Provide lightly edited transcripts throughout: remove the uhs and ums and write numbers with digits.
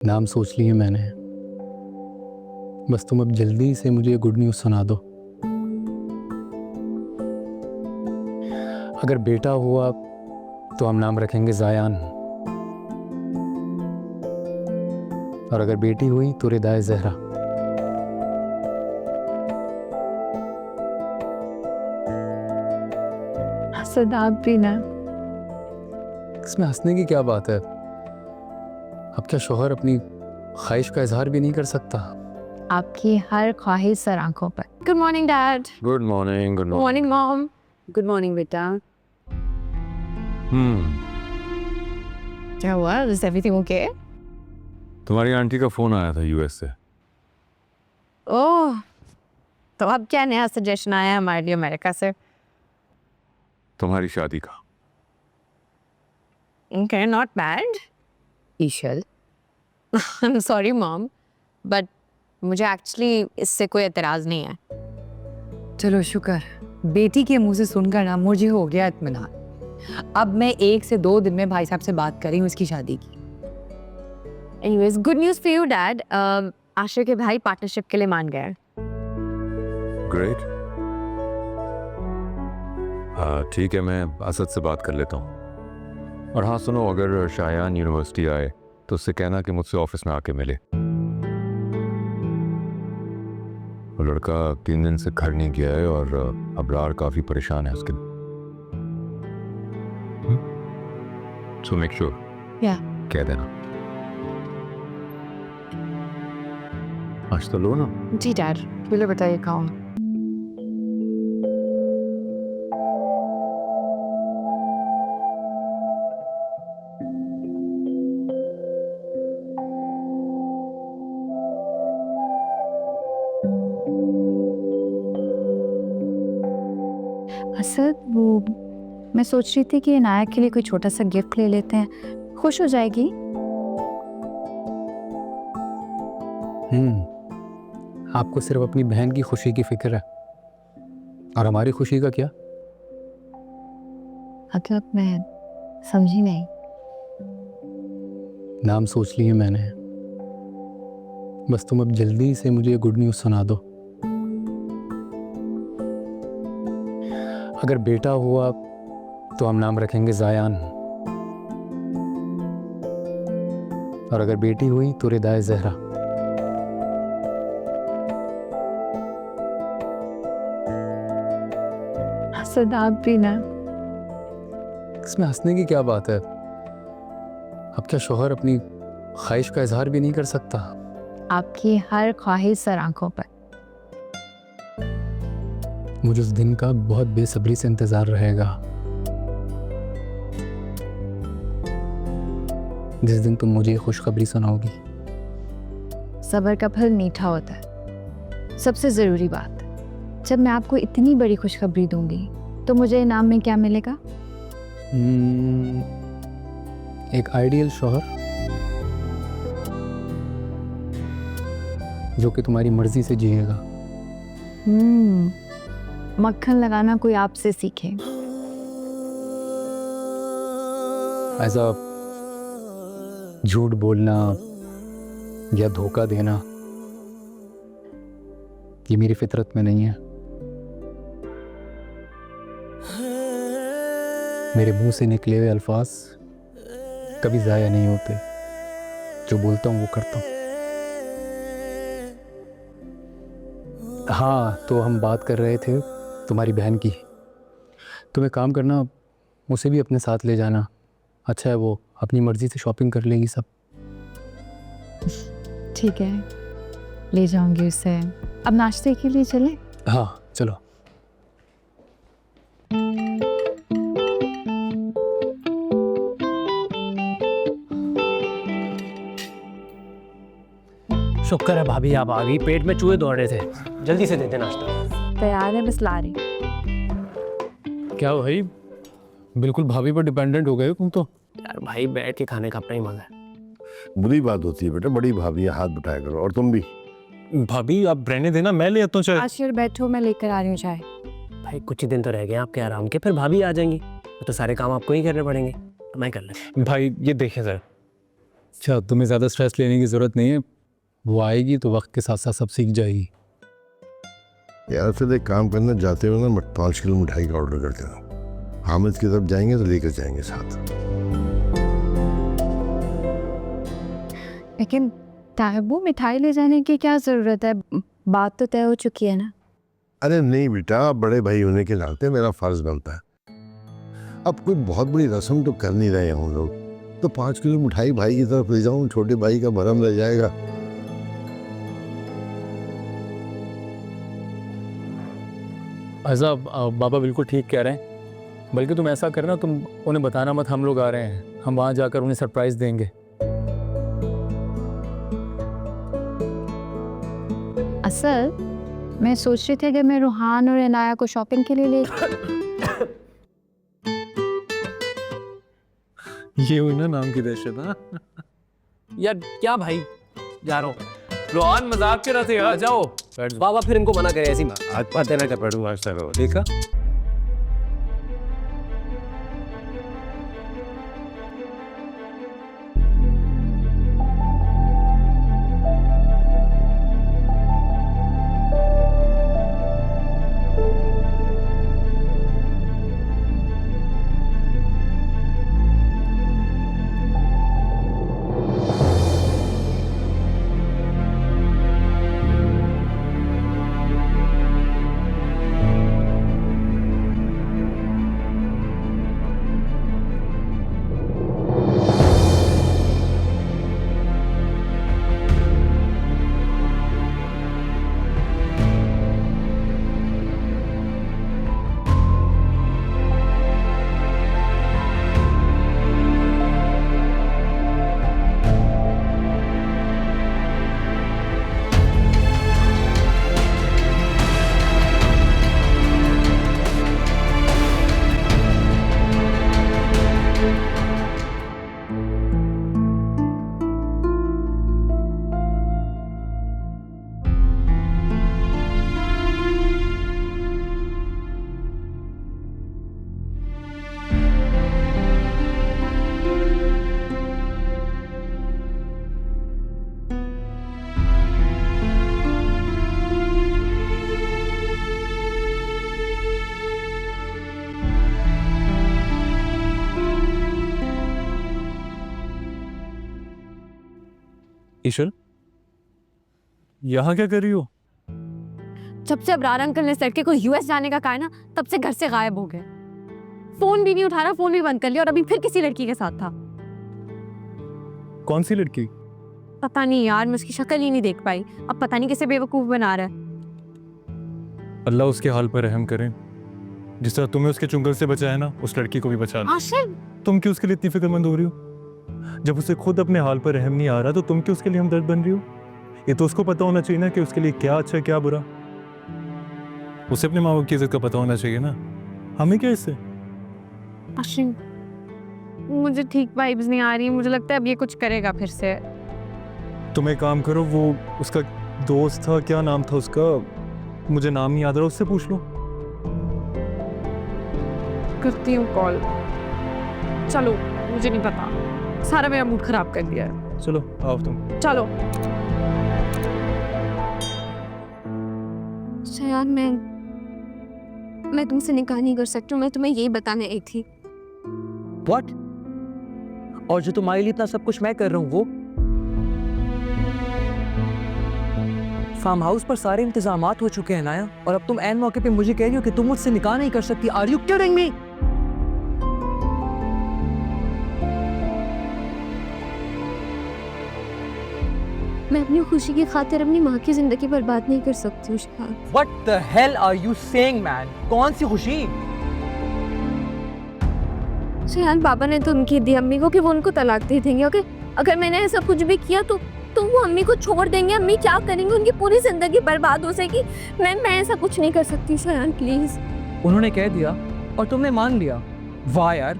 नाम सोच लिए मैंने, बस तुम अब जल्दी से मुझे गुड न्यूज़ सुना दो। अगर बेटा हुआ तो हम नाम रखेंगे ज़ायान, और अगर बेटी हुई तो रिदाए ज़हरा। असद आप भी ना। इसमें हंसने की क्या बात है? अब क्या शौहर अपनी ख्वाहिश का इजहार भी नहीं कर सकता? आपकी हर ख्वाहिश सर आंखों पर। Good morning dad. Good morning. Good morning mom. Good morning बेटा। क्या हुआ? Is everything okay? तुम्हारी आंटी का फोन आया था यूएस से। ओह, तो अब क्या नया सजेशन आया हमारे लिए अमेरिका से? तुम्हारी शादी का। Okay, not bad. Ishal, I am sorry mom, but मुझे एक्चुअली इससे कोई एतराज नहीं है। चलो शुक्र, बेटी के मुंह से सुनकर ना मुझे हो गया इत्मीनान। अब मैं 1 से 2 दिन में भाई साहब से बात कर रही हूँ इसकी शादी की। Anyways, good news for you dad. Asha के भाई पार्टनरशिप के लिए मान गए। ग्रेट। ठीक है, मैं असद से बात कर लेता हूँ। और हाँ सुनो, अगर शायान यूनिवर्सिटी आए तो उससे कहना कि मुझसे ऑफिस में आके मिले। वो लड़का 3 दिन से घर नहीं गया है और अबरार काफी परेशान है उसके लिए। सो मेक श्योर कह देना। आज तो लो ना। जी डैड, बोलो बताइए कहाँ? असद, वो मैं सोच रही थी कि नायक के लिए कोई छोटा सा गिफ्ट ले लेते हैं, खुश हो जाएगी। आपको सिर्फ अपनी बहन की खुशी की फिक्र है, और हमारी खुशी का क्या? मतलब मैं समझी नहीं। नाम सोच लिए मैंने, बस तुम अब जल्दी से मुझे गुड न्यूज़ सुना दो। अगर बेटा हुआ तो हम नाम रखेंगे ज़ायान, और अगर बेटी हुई तो रिदाए ज़हरा। असद आप भी ना। इसमें हंसने की क्या बात है? अब क्या शौहर अपनी ख्वाहिश का इजहार भी नहीं कर सकता? आपकी हर ख्वाहिश सर आंखों पर। मुझे उस दिन का बहुत बेसब्री से इंतजार रहेगा, जिस दिन तुम मुझे खुशखबरी सुनाओगी। सब्र का फल मीठा होता है। सबसे ज़रूरी बात, जब मैं आपको इतनी बड़ी खुशखबरी दूंगी तो मुझे इनाम में क्या मिलेगा? एक आइडियल शौहर जो कि तुम्हारी मर्जी से जिएगा। मक्खन लगाना कोई आपसे सीखे। ऐसा झूठ बोलना या धोखा देना ये मेरी फितरत में नहीं है। मेरे मुंह से निकले हुए अल्फाज कभी ज़ाया नहीं होते। जो बोलता हूँ वो करता हूँ। हाँ, तो हम बात कर रहे थे तुम्हारी बहन की। तुम एक काम करना, उसे भी अपने साथ ले जाना। अच्छा है, वो अपनी मर्जी से शॉपिंग कर लेगी सब। ठीक है, ले जाऊंगी उसे। अब नाश्ते के लिए चले? हाँ चलो। शुक्र है भाभी आप आ गई, पेट में चूहे दौड़ रहे थे। जल्दी से दे दे नाश्ता। तैयार है, बस ला रही। क्या भाई, बिल्कुल भाभी पर डिपेंडेंट हो गए हो तुम तो। यार भाई, बैठ के खाने का अपना ही मजा है। बुरी बात होती है बेटा, बड़ी भाभी है, हाथ बिठाया करो। और तुम भी। भाभी आप रहने देना, मैं ले आता हूँ चाय। आशिर बैठो, मैं लेकर आ रही हूँ चाय। भाई कुछ ही दिन तो रह गए आपके आराम के, फिर भाभी आ जाएंगी तो सारे काम आपको ही करने पड़ेंगे। मैं कर लेता। भाई ये देखें सर, अच्छा, तुम्हें ज़्यादा स्ट्रेस लेने की ज़रूरत नहीं है, वो आएगी तो वक्त के साथ साथ सब सीख जाएगी। यार फिर एक काम करना, जाते हुए ना 5 किलो मिठाई का ऑर्डर कर देना। हामिद की तरफ जाएंगे तो लेकर जाएंगे साथ। लेकिन ताहबू मिठाई ले जाने की क्या ज़रूरत है, बात तो तय हो चुकी है ना। अरे नहीं बेटा, बड़े भाई होने के नाते मेरा फर्ज बनता है। अब कोई बहुत बड़ी रस्म तो कर नहीं रहे हम लोग, तो 5 किलो मिठाई भाई की तरफ ले जाऊं, छोटे भाई का भरम रह जाएगा। ऐसा बाबा बिल्कुल ठीक कह रहे हैं, बल्कि तुम ऐसा करना, तुम उन्हें बताना मत हम लोग आ रहे हैं, हम वहाँ जाकर उन्हें सरप्राइज़ देंगे। असल मैं सोच रही थी अगर मैं रूहान और इनाया को शॉपिंग के लिए ले ये हुई ना नाम की दहशत। हाँ यार क्या भाई, जा रहा हूँ। रोहन मजाक कर रहे थे, आ जाओ। बाबा फिर इनको मना करे ऐसी आज बात ना कर पड़ू आज तक देखा। ईशल, यहाँ क्या कर रही हो? जब से अबरार अंकल ने लड़के को यूएस जाने का कहा ना, तब से घर से गायब हो गए। फोन भी नहीं उठा रहा, फोन भी बंद कर लिया, और अभी फिर किसी लड़की के साथ था। कौन सी लड़की? पता नहीं यार, मैं उसकी शक्ल ही नहीं देख पाई। अब पता नहीं किसे बेवकूफ बना रहा है। अल्लाह उसके हाल पर रहम करें। जिस तरह तुम्हें उसके चुंगल से बचाया ना, उस लड़की को भी बचा लो। आशिर, तुम क्यों उसके लिए इतनी फिक्रमंद हो रही हो? जब उसे खुद अपने हाल पर रहम नहीं आ रहा, तो तुम क्यों उसके लिए हमदर्द बन रही हो? ये तो उसको पता होना चाहिए ना कि उसके लिए क्या अच्छा है क्या बुरा। उसे अपने माँ बाप की इज्जत का पता होना चाहिए ना, हमें क्या इससे? आशिर, मुझे ठीक वाइब्स नहीं आ रही। मुझे लगता है अब ये कुछ करेगा फिर से। तुम एक काम करो, वो उसका दोस्त था, क्या नाम था उसका, मुझे नाम नहीं याद रहा, उससे पूछ लो। करती हूँ कॉल। चलो, मुझे नहीं पता, सारा मेरा मूड खराब कर दिया है। चलो आओ तुम। चलो। शयान, मैं तुमसे निकाह नहीं कर सकती हूँ। मैं तुम्हें यही बताने आई थी। व्हाट? और जो तुम्हारे लिए इतना सब कुछ मैं कर रहा हूँ, वो फार्म हाउस पर सारे इंतजामात हो चुके हैं नाया, और अब तुम ऐन मौके पे मुझे कह रही हो कि तुम मुझसे निकाह नहीं कर सकती। Are you kidding me? मैं अपनी खुशी की खातिर अपनी माँ की जिंदगी बर्बाद नहीं कर सकती हूँ Shayan. What the hell are you saying, man? कौन सी खुशी? शयान, पापा ने तो उनकी दी अम्मी को कि वो उनको तलाक दे देंगे। अगर मैंने ऐसा कुछ भी किया तो वो अम्मी को छोड़ देंगे। अम्मी क्या करेंगे? उनकी पूरी जिंदगी बर्बाद हो जाएगी। मैं ऐसा कुछ नहीं कर सकती शयान, प्लीज। उन्होंने कह दिया और तुमने मान लिया। वाह यार,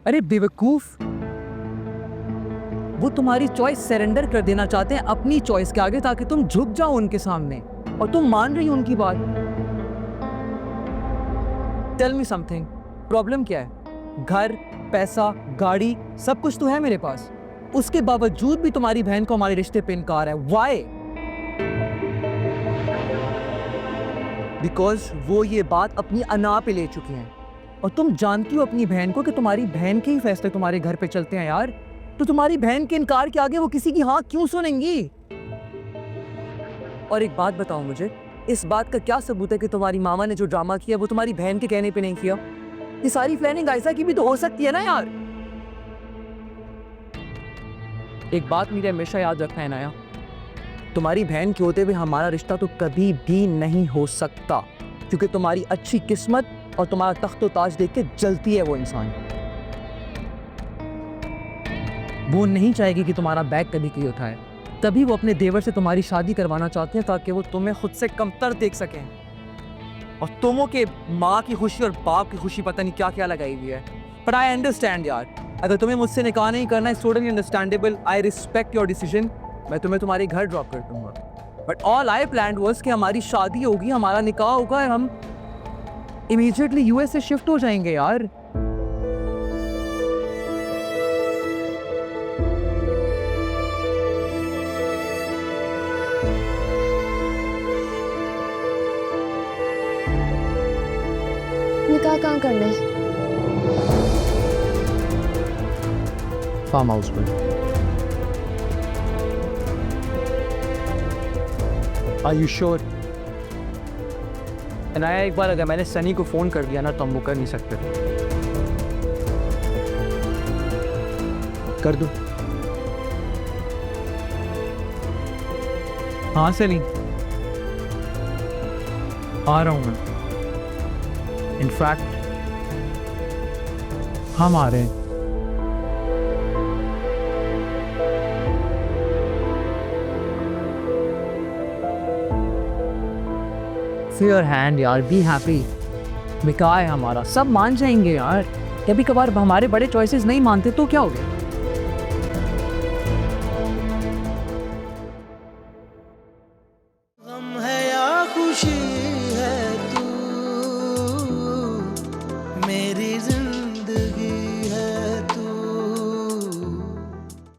अरे बेवकूफ, वो तुम्हारी चॉइस सरेंडर कर देना चाहते हैं अपनी चॉइस के आगे, ताकि तुम झुक जाओ उनके सामने, और तुम मान रही हो उनकी बात। टेल मी समथिंग, प्रॉब्लम क्या है? घर, पैसा, गाड़ी, सब कुछ तो है मेरे पास। उसके बावजूद भी तुम्हारी बहन को हमारे रिश्ते पे इनकार है। वाई? बिकॉज वो ये बात अपनी अना पे ले चुकी हैं, और तुम जानती हो अपनी बहन को कि तुम्हारी बहन के ही फैसले तुम्हारे घर पे चलते हैं यार। तो तुम्हारी बहन के इनकार के आगे वो किसी की हाँ क्यों सुनेंगी? और एक बात बताओ मुझे, इस बात का क्या सबूत है कि तुम्हारी मामा ने जो ड्रामा किया वो तुम्हारी बहन के कहने पे नहीं किया? ये सारी प्लानिंग आयशा की भी तो हो सकती है ना यार। एक बात मेरे हमेशा याद रखना है नाया, तुम्हारी बहन के होते हुए हमारा रिश्ता तो कभी भी नहीं हो सकता, क्योंकि तुम्हारी अच्छी किस्मत और तुम्हारा तख्तो ताज देख के जलती है वो इंसान। वो नहीं चाहेगी कि तुम्हारा बैग कभी कोई उठाए, तभी वो अपने देवर से तुम्हारी शादी करवाना चाहते हैं ताकि वो तुम्हें खुद से कमतर देख सकें। और तुमों के माँ की खुशी और बाप की खुशी पता नहीं क्या क्या लगाई हुई है। पर आई अंडरस्टैंड यार, अगर तुम्हें मुझसे निकाह नहीं करना है, totally understandable, I respect your decision. मैं तुम्हें तुम्हारे घर ड्रॉप कर दूंगा, but all I planned was कि हमारी शादी होगी, हमारा निकाह होगा और हम इमीडिएटली यूएस से शिफ्ट हो जाएंगे यार। निकाह कहाँ करना है? फार्म हाउस में। Are you sure? अनाया, एक बार अगर मैंने सनी को फोन कर दिया ना तो हम वो कर नहीं सकते। कर दूं? हाँ सनी, आ रहा हूँ मैं। इनफैक्ट हम आ रहे हैं। योर हैंड यार, बी हैप्पी। निकाह है हमारा, सब मान जाएंगे यार। कभी कभार हमारे बड़े चॉइसेस नहीं मानते तो क्या हो गया?